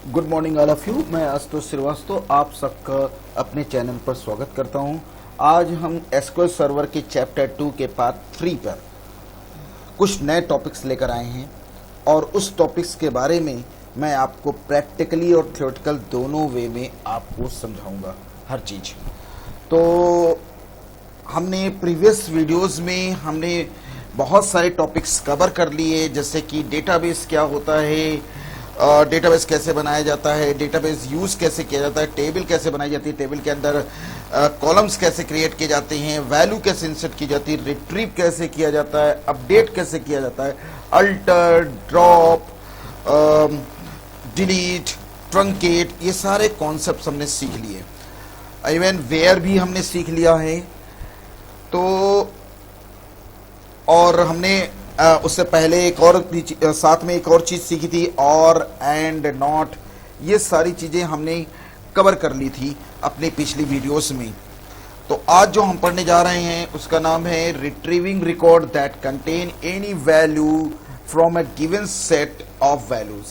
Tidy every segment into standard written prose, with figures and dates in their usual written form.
Good morning all of you. मैं आशुतोष श्रीवास्तव आप सबका अपने चैनल पर स्वागत करता हूं। आज हम एसक्यूएल सर्वर के चैप्टर 2 के पार्ट 3 पर कुछ नए टॉपिक्स लेकर आए हैं और उस टॉपिक्स के बारे में मैं आपको प्रैक्टिकली और थ्योरेटिकल दोनों वे में आपको समझाऊंगा हर चीज़। तो हमने प्रीवियस वीडियोस में हमने बहुत सारे टॉपिक्स कवर कर लिए, जैसे कि डेटाबेस क्या होता है, डेटाबेस कैसे बनाया जाता है, डेटाबेस यूज कैसे किया जाता है, टेबल कैसे बनाई जाती है, टेबल के अंदर कॉलम्स कैसे क्रिएट किए जाते हैं, वैल्यू कैसे इंसर्ट की जाती है, रिट्रीव कैसे किया जाता है, अपडेट कैसे किया जाता है, अल्टर, ड्रॉप, डिलीट, ट्रंकेट, ये सारे कॉन्सेप्ट्स हमने सीख लिए। इवन वेयर भी हमने सीख लिया है। तो और हमने उससे पहले एक और साथ में एक और चीज सीखी थी, और एंड नॉट, ये सारी चीजें हमने कवर कर ली थी अपनी पिछली वीडियोस में। तो आज जो हम पढ़ने जा रहे हैं उसका नाम है retrieving record that contain any value from a given set of values.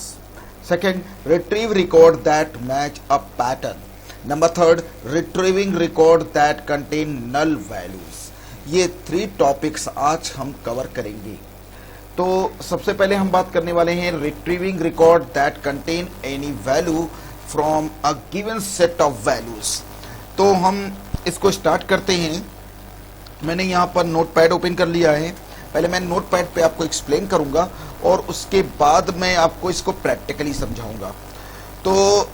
Second, retrieve record that match a pattern. Number third, retrieving record that contain null values. ये 3 टॉपिक्स आज हम कवर करेंगे। तो सबसे पहले हम बात करने वाले हैं retrieving record that contain any value from a given set of values. तो हम इसको स्टार्ट करते हैं। मैंने यहाँ पर नोटपैड ओपन कर लिया है। पहले मैं नोटपैड पे आपको एक्सप्लेन करूंगा और उसके बाद मैं आपको इसको प्रैक्टिकली समझाऊंगा। तो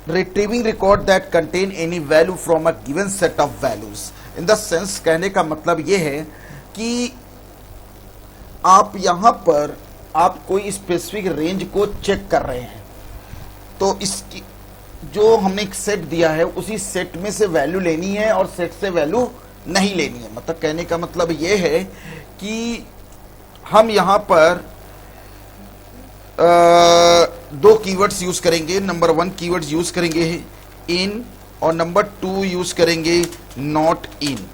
retrieving record that contain any value from a given set of values, in the sense, कहने का मतलब यह है कि आप यहां पर आप कोई स्पेसिफिक रेंज को चेक कर रहे हैं, तो इसकी जो हमने एक सेट दिया है उसी सेट में से वैल्यू लेनी है और सेट से वैल्यू नहीं लेनी है। मतलब कहने का मतलब यह है कि हम यहां पर 2 कीवर्ड्स यूज करेंगे। नंबर 1 कीवर्ड्स यूज करेंगे इन और नंबर 2 यूज करेंगे नॉट इन।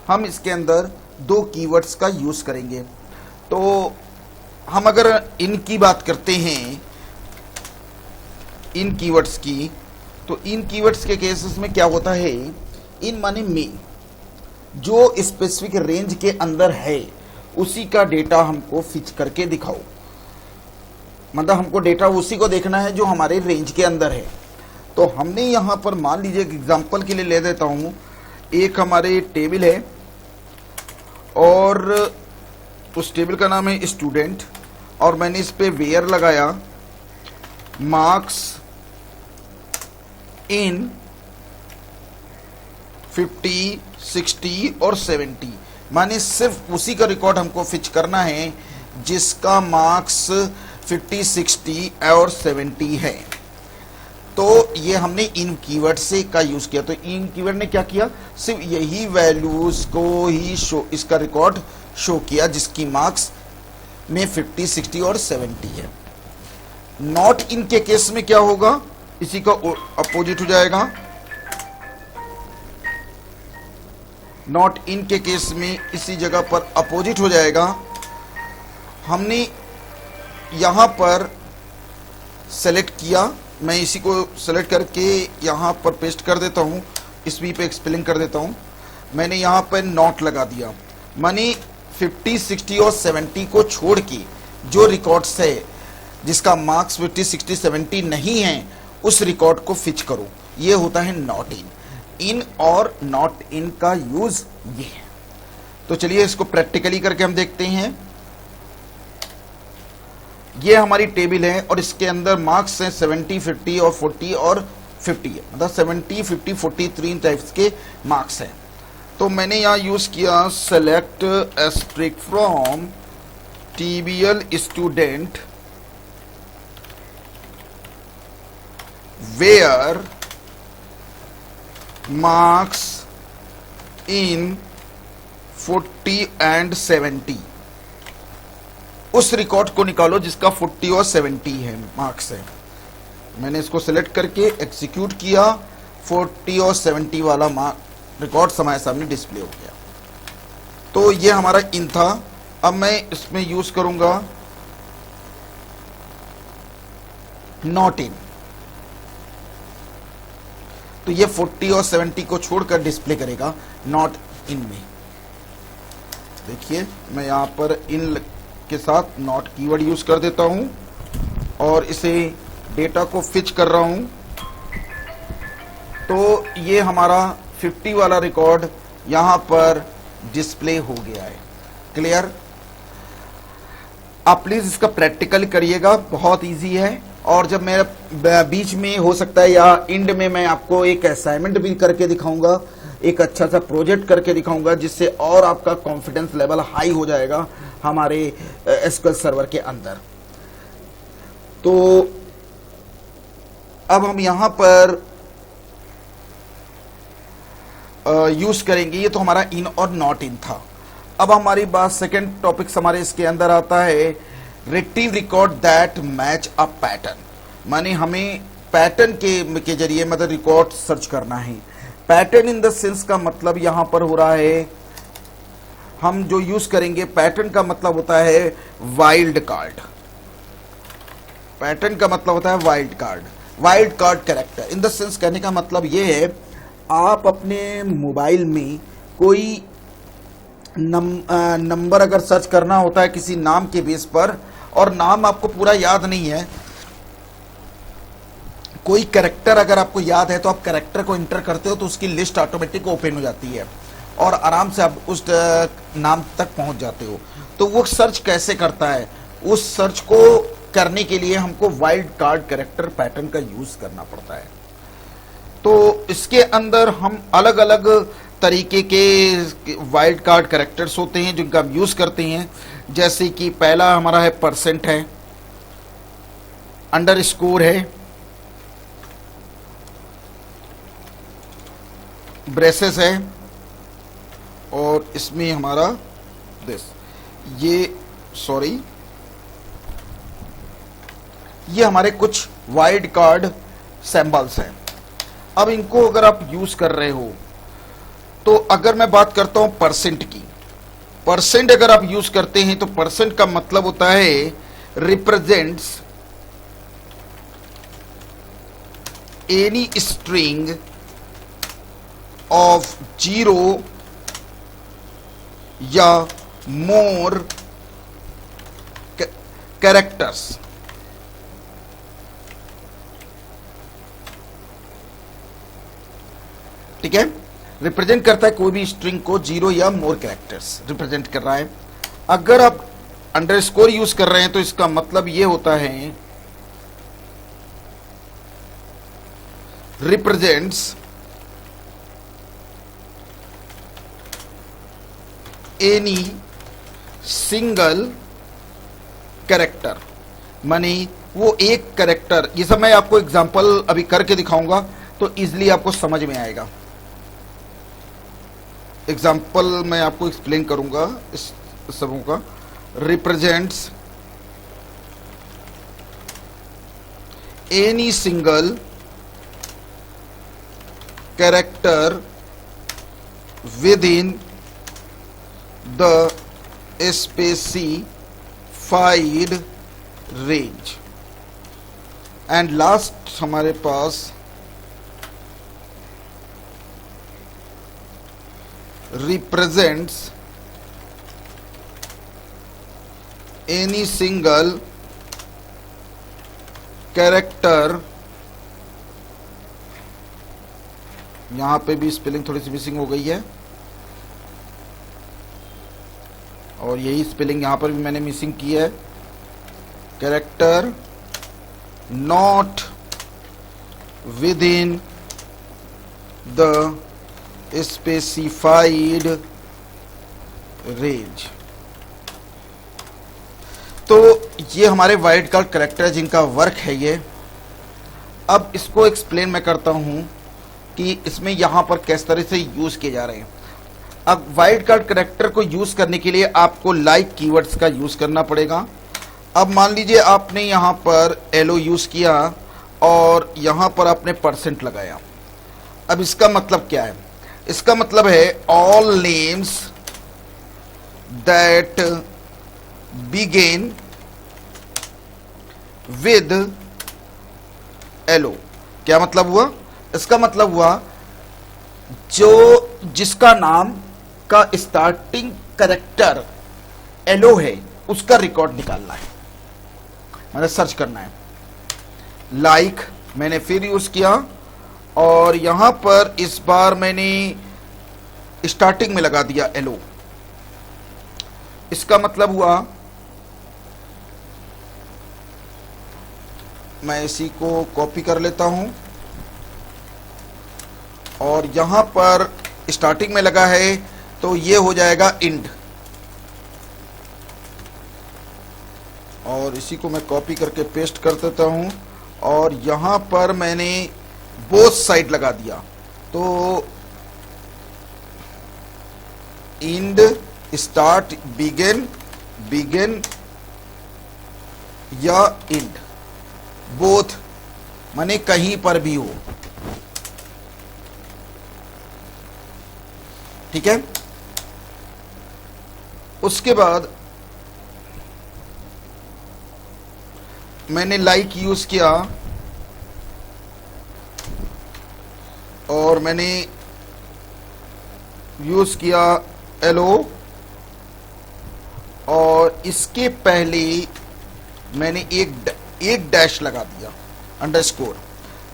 हम इसके अंदर 2 कीवर्ड्स का यूज करेंगे। तो हम अगर इन की बात करते हैं, इन कीवर्ड्स की, तो इन कीवर्ड्स के केसेस में क्या होता है, इन माने में, जो स्पेसिफिक रेंज के अंदर है उसी का डेटा हमको फिच करके दिखाओ। मतलब हमको डेटा उसी को देखना है जो हमारे रेंज के अंदर है। तो हमने यहां पर मान लीजिए एग्जांपल के लिए ले देता हूं, एक हमारे टेबल है और उस टेबल का नाम है स्टूडेंट, और मैंने इस पे वेयर लगाया मार्क्स इन 50, 60 और 70। माने सिर्फ उसी का रिकॉर्ड हमको फिच करना है जिसका मार्क्स 50, 60 और 70 है। तो ये हमने इन कीवर्ड से का यूज किया। तो इन कीवर्ड ने क्या किया, सिर्फ यही वैल्यूज को ही शो, इसका रिकॉर्ड शो किया जिसकी मार्क्स में 50, 60 और 70 है। नॉट इन के केस में क्या होगा, इसी का अपोजिट हो जाएगा। नॉट इन के केस में इसी जगह पर अपोजिट हो जाएगा। हमने यहां पर सेलेक्ट किया, मैं इसी को सेलेक्ट करके यहाँ पर पेस्ट कर देता हूँ, इस वी पे एक्सप्लेन कर देता हूँ। मैंने यहाँ पर नॉट लगा दिया, मानी 50, 60 और 70 को छोड़ के जो रिकॉर्ड्स है जिसका मार्क्स 50, 60, 70 नहीं है उस रिकॉर्ड को फिच करो। ये होता है नॉट इन। इन और नॉट इन का यूज ये है। तो चलिए इसको प्रैक्टिकली करके हम देखते हैं। ये हमारी टेबल है और इसके अंदर मार्क्स हैं 70, 50 और 40 और 50 है। मतलब 70, 50, 40 3 टाइप्स के मार्क्स हैं। तो मैंने यहाँ यूज किया select asterisk from TBL student where marks in 40 and 70। उस रिकॉर्ड को निकालो जिसका 40 और 70 है मार्क्स है। मैंने इसको सेलेक्ट करके एग्जीक्यूट किया, 40 और 70 वाला रिकॉर्ड हमारे सामने डिस्प्ले हो गया। तो ये हमारा इन था। अब मैं इसमें यूज करूंगा नॉट इन। तो ये 40 और 70 को छोड़कर डिस्प्ले करेगा नॉट इन में। देखिए मैं यहां पर इन के साथ नॉट कीवर्ड यूज कर देता हूं और इसे डेटा को फिच कर रहा हूं, तो ये हमारा 50 वाला रिकॉर्ड यहां पर डिस्प्ले हो गया है। क्लियर? आप प्लीज इसका प्रैक्टिकल करिएगा, बहुत इजी है। और जब मेरा बीच में हो सकता है या एंड में मैं आपको एक असाइनमेंट भी करके दिखाऊंगा, एक अच्छा सा प्रोजेक्ट करके दिखाऊंगा, जिससे और आपका कॉन्फिडेंस लेवल हाई हो जाएगा हमारे एसक्यूएल सर्वर के अंदर। तो अब हम यहां पर यूज करेंगे, ये तो हमारा इन और नॉट इन था। अब हमारी बात सेकेंड टॉपिक हमारे इसके अंदर आता है retrieve record that match a pattern. माने हमें पैटर्न के जरिए मतलब रिकॉर्ड सर्च करना है। पैटर्न इन द सेंस का मतलब यहां पर हो रहा है, हम जो यूज करेंगे पैटर्न का मतलब होता है वाइल्ड कार्ड। पैटर्न का मतलब होता है wild card, wild card character. In the sense कहने का मतलब यह है, आप अपने मोबाइल में कोई नंबर अगर सर्च करना होता है किसी नाम के बेस पर, और नाम आपको पूरा याद नहीं है, कोई कैरेक्टर अगर आपको याद है तो आप कैरेक्टर को इंटर करते हो तो उसकी लिस्ट ऑटोमेटिक ओपन हो जाती है और आराम से आप उस नाम तक पहुंच जाते हो। तो वो सर्च कैसे करता है, उस सर्च को करने के लिए हमको वाइल्ड कार्ड कैरेक्टर पैटर्न का यूज करना पड़ता है। तो इसके अंदर हम अलग अलग तरीके के वाइल्ड कार्ड कैरेक्टर्स होते हैं जिनका हम यूज करते हैं। जैसे कि पहला हमारा है परसेंट है, अंडरस्कोर है, ब्रेसेस है, और इसमें हमारा ये हमारे कुछ वाइल्ड कार्ड सिंबल्स हैं। अब इनको अगर आप यूज कर रहे हो, तो अगर मैं बात करता हूं परसेंट की, परसेंट अगर आप यूज करते हैं तो परसेंट का मतलब होता है रिप्रेजेंट्स एनी स्ट्रिंग ऑफ 0 या मोर कैरेक्टर्स। ठीक है, रिप्रेजेंट करता है कोई भी स्ट्रिंग को 0 या मोर कैरेक्टर्स रिप्रेजेंट कर रहा है। अगर आप अंडरस्कोर यूज कर रहे हैं तो इसका मतलब यह होता है रिप्रेजेंट्स एनी सिंगल कैरेक्टर, माने वो एक कैरेक्टर। ये सब मैं आपको एग्जांपल अभी करके दिखाऊंगा तो इजीली आपको समझ में आएगा। एग्जाम्पल मैं आपको एक्सप्लेन करूंगा इस सबों का। Represents any single character with in the specified range. And last हमारे पास represents any single character, यहां पे भी स्पेलिंग थोड़ी सी मिसिंग हो गई है और यही स्पेलिंग यहां पर भी मैंने मिसिंग की है। Character not with in the specified range. तो ये हमारे वाइल्ड कार्ड कैरेक्टर जिनका वर्क है ये। अब इसको एक्सप्लेन मैं करता हूं कि इसमें यहां पर किस तरह से यूज किए जा रहे हैं। अब वाइल्ड कार्ड कैरेक्टर को यूज करने के लिए आपको लाइक कीवर्ड्स का यूज करना पड़ेगा। अब मान लीजिए आपने यहां पर एलो यूज किया और यहां पर आपने परसेंट लगाया। अब इसका मतलब क्या है? इसका मतलब है all names that begin with elo. क्या मतलब हुआ? इसका मतलब हुआ जो जिसका नाम का स्टार्टिंग कैरेक्टर एलो है उसका रिकॉर्ड निकालना है, मतलब सर्च करना है। लाइक मैंने फिर यूज किया और यहां पर इस बार मैंने स्टार्टिंग में लगा दिया एलो। इसका मतलब हुआ मैं इसी को कॉपी कर लेता हूं और यहां पर स्टार्टिंग में लगा है तो ये हो जाएगा इंड, और इसी को मैं कॉपी करके पेस्ट कर देता हूं और यहां पर मैंने बोथ साइड लगा दिया तो इंड, स्टार्ट, बिगिन, बिगिन या इंड, बोथ माने कहीं पर भी हो। ठीक है। उसके बाद मैंने लाइक यूज किया और मैंने यूज किया एलो और इसके पहले मैंने एक डैश लगा दिया अंडरस्कोर।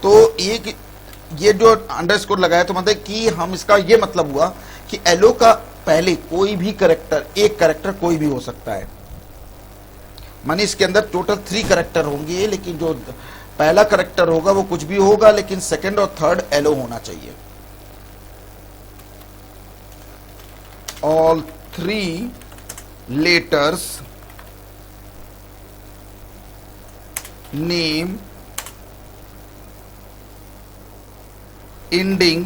तो एक ये जो अंडरस्कोर लगाया तो मतलब कि हम इसका ये मतलब हुआ कि एलो का पहले कोई भी कैरेक्टर, एक कैरेक्टर कोई भी हो सकता है, माने इसके अंदर टोटल 3 कैरेक्टर होंगे, लेकिन जो पहला कैरेक्टर होगा वो कुछ भी होगा, लेकिन सेकंड और थर्ड एलो होना चाहिए। All 3 letters name ending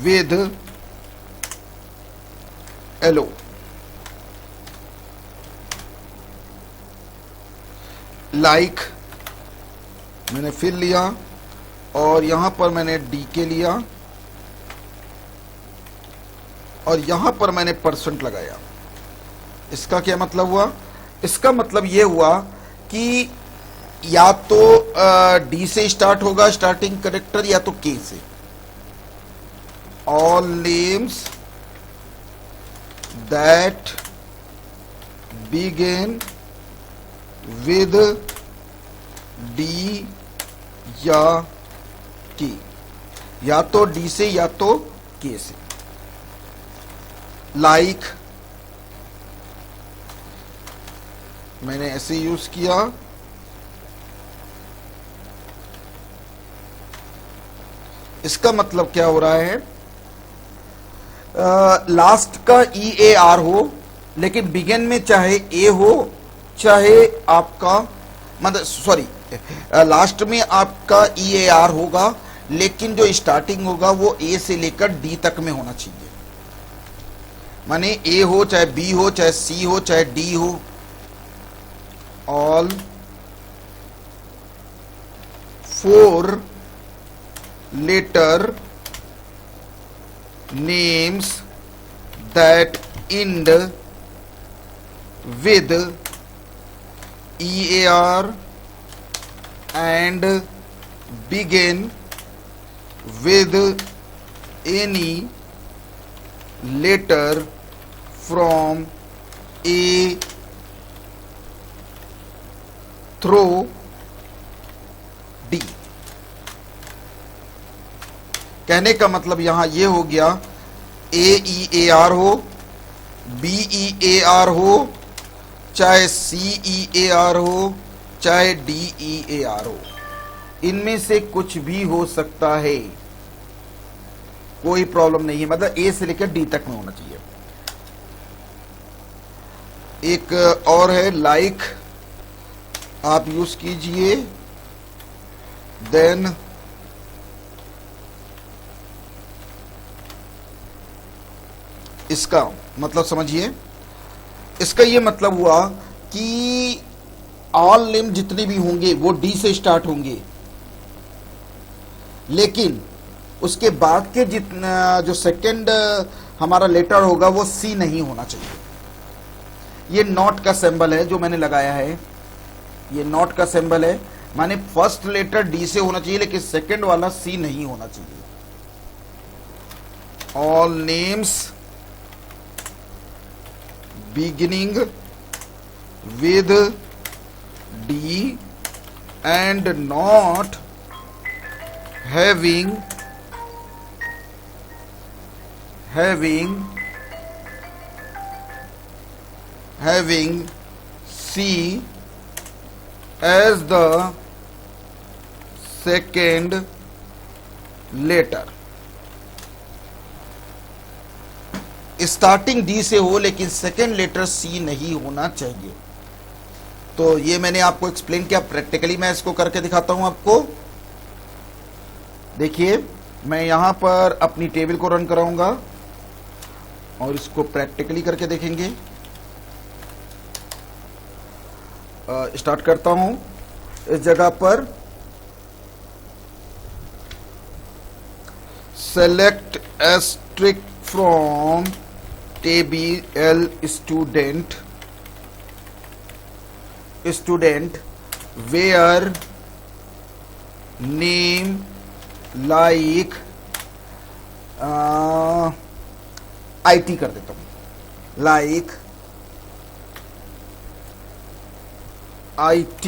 with elo. Like मैंने फिर लिया और यहां पर मैंने डी के लिया और यहां पर मैंने परसेंट लगाया। इसका क्या मतलब हुआ? इसका मतलब यह हुआ कि या तो डी से स्टार्ट होगा स्टार्टिंग कैरेक्टर या तो के से। All names that begin with D या के, या तो डी से या तो के से। लाइक मैंने ऐसे यूज किया इसका मतलब क्या हो रहा है? लास्ट का ई ए आर हो, लेकिन बिगिन में चाहे ए हो चाहे आपका मतलब सॉरी लास्ट में आपका ई ए आर होगा, लेकिन जो स्टार्टिंग होगा वो ए से लेकर डी तक में होना चाहिए। माने ए हो चाहे बी हो चाहे सी हो चाहे डी हो। All 4 letter names that end with EAR and begin with any letter from A through D। कहने का मतलब यहां ये हो गया ए ई ए आर हो, बी ई ए आर हो, चाहे सी ई ए आर हो, चाहे डी ई ए आर हो, इनमें से कुछ भी हो सकता है, कोई प्रॉब्लम नहीं है। मतलब ए से लेकर डी तक में होना चाहिए। एक और है लाइक, आप यूज कीजिए। देन इसका मतलब समझिए, इसका ये मतलब हुआ कि ऑल नेम जितने भी होंगे वो डी से स्टार्ट होंगे, लेकिन उसके बाद के जितना जो सेकंड हमारा लेटर होगा वो सी नहीं होना चाहिए। ये नॉट का सिंबल है जो मैंने लगाया है, ये नॉट का सिंबल है। माने फर्स्ट लेटर डी से होना चाहिए लेकिन सेकंड वाला सी नहीं होना चाहिए। All names beginning with D and not having C as the second letter। Starting D से हो लेकिन सेकेंड लेटर सी नहीं होना चाहिए। तो ये मैंने आपको एक्सप्लेन किया, प्रैक्टिकली मैं इसको करके दिखाता हूं आपको। देखिए मैं यहां पर अपनी टेबल को रन कराऊंगा और इसको प्रैक्टिकली करके देखेंगे। स्टार्ट करता हूं इस जगह पर select asterisk from table student where name like IT कर देता हूं, लाइक IT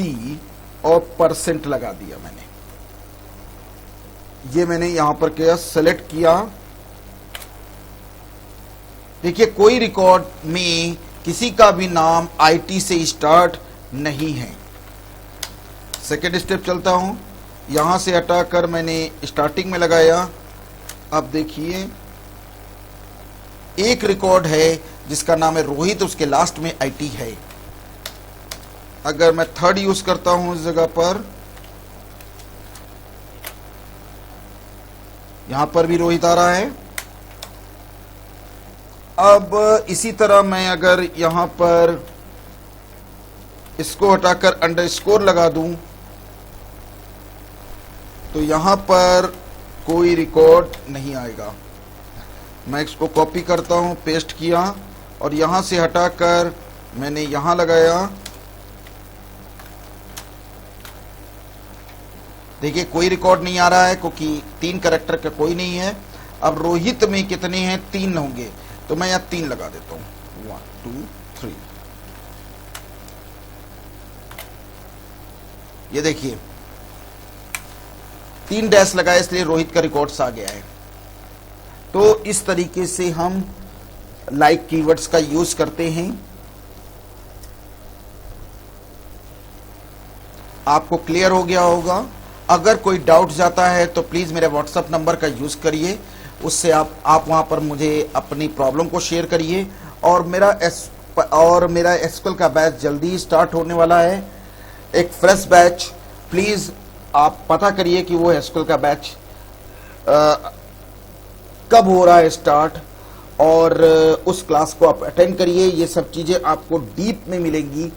और परसेंट लगा दिया मैंने। ये मैंने यहां पर क्या सेलेक्ट किया। देखिए कोई रिकॉर्ड में किसी का भी नाम IT से स्टार्ट नहीं है। सेकेंड स्टेप चलता हूं, यहां से हटाकर मैंने स्टार्टिंग में लगाया। अब देखिए एक रिकॉर्ड है जिसका नाम है रोहित, उसके लास्ट में IT है। अगर मैं थर्ड यूज करता हूं इस जगह पर, यहां पर भी रोहित आ रहा है। अब इसी तरह मैं अगर यहां पर इसको हटाकर अंडरस्कोर लगा दूं तो यहां पर कोई रिकॉर्ड नहीं आएगा। मैं इसको कॉपी करता हूं, पेस्ट किया और यहां से हटाकर मैंने यहां लगाया। देखिए कोई रिकॉर्ड नहीं आ रहा है क्योंकि 3 कैरेक्टर का कोई नहीं है। अब रोहित में कितने हैं, 3 होंगे, तो मैं यहां 3 लगा देता हूं, 1 2 3। ये देखिए 3 डैश लगाए इसलिए रोहित का रिकॉर्ड्स आ गया है। तो इस तरीके से हम लाइक कीवर्ड्स का यूज करते हैं। आपको क्लियर हो गया होगा। अगर कोई डाउट जाता है तो प्लीज मेरे व्हाट्सएप नंबर का यूज करिए, उससे आप वहां पर मुझे अपनी प्रॉब्लम को शेयर करिए। और मेरा एसक्यूएल का बैच जल्दी ही स्टार्ट होने वाला है, एक फ्रेश बैच। प्लीज आप पता करिए कि वो एसक्यूएल का बैच कब हो रहा है स्टार्ट, और उस क्लास को आप अटेंड करिए। ये सब चीजें आपको डीप में मिलेंगी,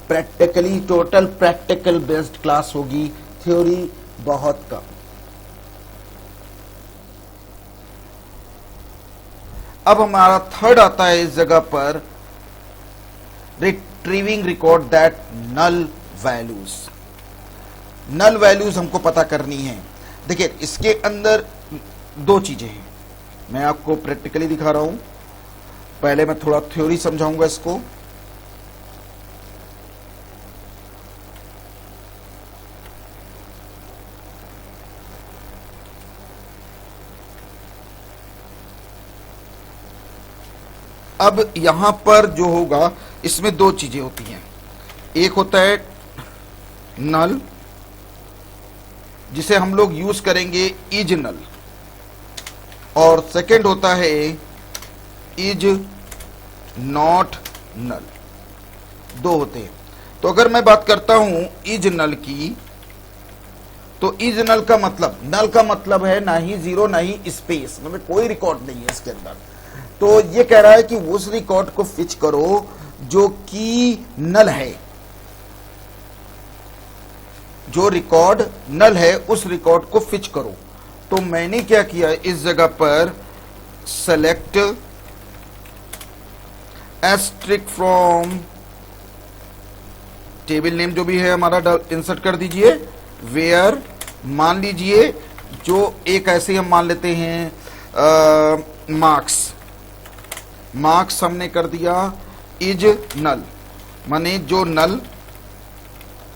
practically total practical based class होगी, थ्योरी बहुत कम। अब हमारा थर्ड आता है इस जगह पर retrieving record that null values. Null values हमको पता करनी है। देखिए इसके अंदर 2 चीजें हैं, मैं आपको प्रैक्टिकली दिखा रहा हूं। पहले मैं थोड़ा थ्योरी समझाऊंगा इसको। अब यहां पर जो होगा इसमें 2 चीजें होती हैं। एक होता है नल, जिसे हम लोग यूज करेंगे इज नल, और सेकंड होता है इज नॉट नल। 2 होते हैं। तो अगर मैं बात करता हूं इज नल की, तो इज नल का मतलब है ना ही जीरो ना ही स्पेस, मतलब कोई रिकॉर्ड नहीं है इसके अंदर। तो ये कह रहा है कि उस रिकॉर्ड को फिच करो जो कि नल है, जो रिकॉर्ड नल है उस रिकॉर्ड को फिच करो। तो मैंने क्या किया, इस जगह पर select asterisk from table name जो भी है हमारा इंसर्ट कर दीजिए, वेयर मान लीजिए जो एक ऐसे हम मान लेते हैं मार्क्स हमने कर दिया इज नल, माने जो नल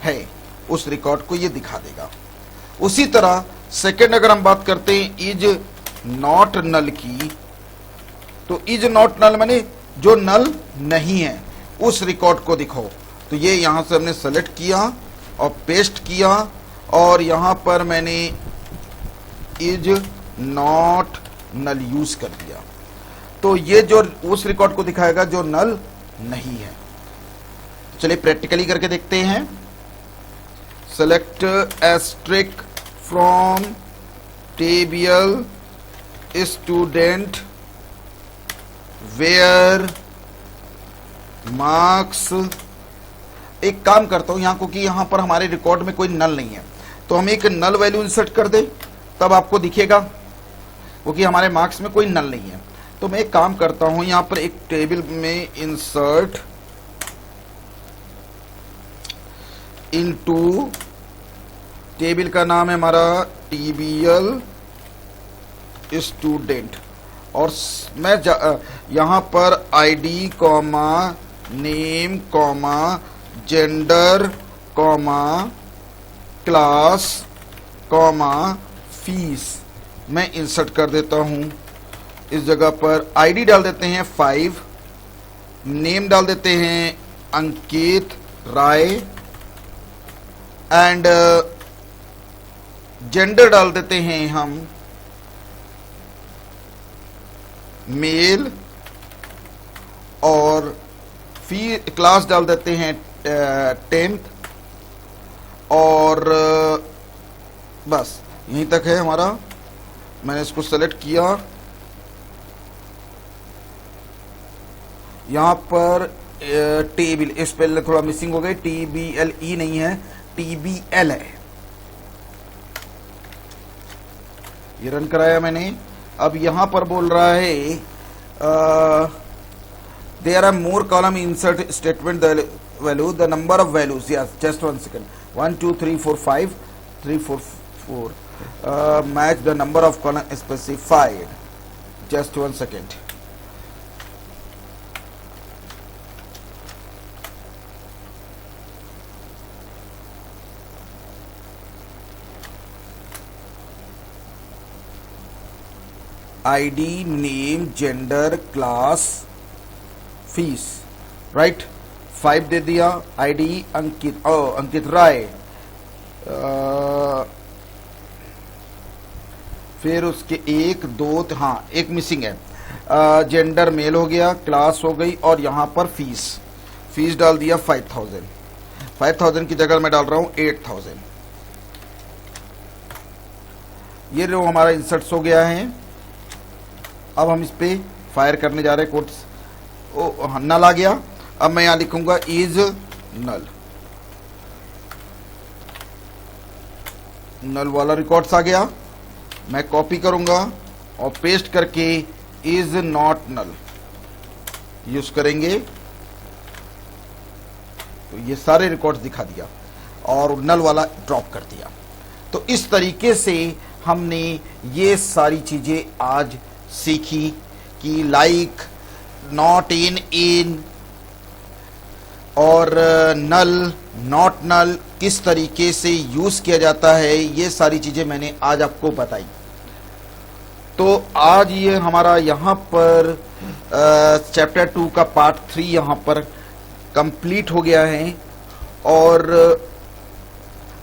है उस रिकॉर्ड को ये दिखा देगा। उसी तरह सेकंड अगर हम बात करते हैं इज नॉट नल की, तो इज नॉट नल माने जो नल नहीं है उस रिकॉर्ड को दिखाओ। तो ये यहां से हमने सेलेक्ट किया और पेस्ट किया और यहां पर मैंने इज नॉट नल यूज कर दिया, तो ये जो उस रिकॉर्ड को दिखाएगा जो नल नहीं है। चलिए प्रैक्टिकली करके देखते हैं। Select asterisk from table student where marks. एक काम करता हूं यहां, क्योंकि यहां पर हमारे रिकॉर्ड में कोई नल नहीं है, तो हम एक नल वैल्यू इंसर्ट कर दें, तब आपको दिखेगा, क्योंकि हमारे मार्क्स में कोई नल नहीं है। तो मैं एक काम करता हूं यहां पर एक टेबल में इंसर्ट इनटू, टेबल का नाम है हमारा टीबीएल स्टूडेंट, और मैं यहां पर ID comma name comma gender comma class comma fees मैं इंसर्ट कर देता हूं। इस जगह पर आईडी डाल देते हैं 5, नेम डाल देते हैं अंकित राय, एंड जेंडर डाल देते हैं हम मेल, और फी क्लास डाल देते हैं 10th, और बस यहीं तक है हमारा। मैंने इसको सेलेक्ट किया, यहां पर टेबल स्पेल थोड़ा मिसिंग हो गई, TBLE नहीं है, TBL है। ये रन कराया मैंने। अब यहां पर बोल रहा है there are more column insert statement the value the number of values, yes, just 1 second, 1 2 3 4 5 3 4 4 match the number of column specified, just 1 second. ID name gender class fees, right, 5 दे दिया। आईडी अंकित, अंकित राय, फिर उसके 1 2, हाँ एक मिसिंग है, gender male हो गया, class हो गई, और यहां पर फीस डाल दिया 5000 की जगह मैं डाल रहा हूं 8000। ये जो हमारा इंसर्ट्स हो गया है। अब हम इस पे फायर करने जा रहे हैं कोट्स। नल आ गया। अब मैं यहां लिखूंगा इज नल वाला रिकॉर्ड्स आ गया। मैं कॉपी करूंगा और पेस्ट करके इज नॉट नल यूज करेंगे, तो ये सारे रिकॉर्ड्स दिखा दिया और नल वाला ड्रॉप कर दिया। तो इस तरीके से हमने ये सारी चीजें आज सीखी कि लाइक, नॉट इन और नल, नॉट नल किस तरीके से यूज किया जाता है, ये सारी चीजें मैंने आज आपको बताई। तो आज ये हमारा यहाँ पर चैप्टर 2 का पार्ट 3 यहाँ पर कंप्लीट हो गया है, और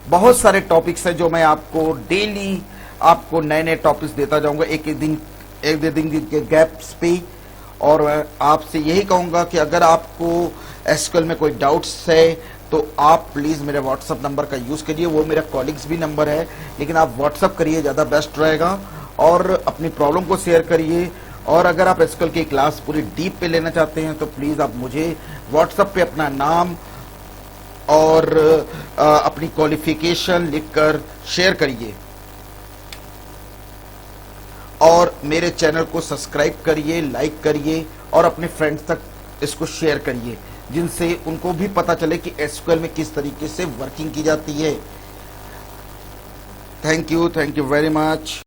बहुत सारे टॉपिक्स हैं जो मैं आपको डेली आपको नए नए टॉपिक्स देता जाऊंगा एक दिन के गैप्स पे। और आपसे यही कहूंगा कि अगर आपको एसक्यूएल में कोई डाउट्स है तो आप प्लीज मेरे व्हाट्सएप नंबर का यूज करिए। वो मेरा कॉलिग्स भी नंबर है, लेकिन आप व्हाट्सएप करिए, ज्यादा बेस्ट रहेगा, और अपनी प्रॉब्लम को शेयर करिए। और अगर आप एसक्यूएल की क्लास पूरी डीप पे लेना चाहते हैं तो प्लीज आप मुझे व्हाट्सएप पे अपना नाम और अपनी क्वालिफिकेशन लिखकर शेयर करिए, और मेरे चैनल को सब्सक्राइब करिए, लाइक करिए, और अपने फ्रेंड्स तक इसको शेयर करिए, जिनसे उनको भी पता चले कि एसक्यूएल में किस तरीके से वर्किंग की जाती है। Thank you very much.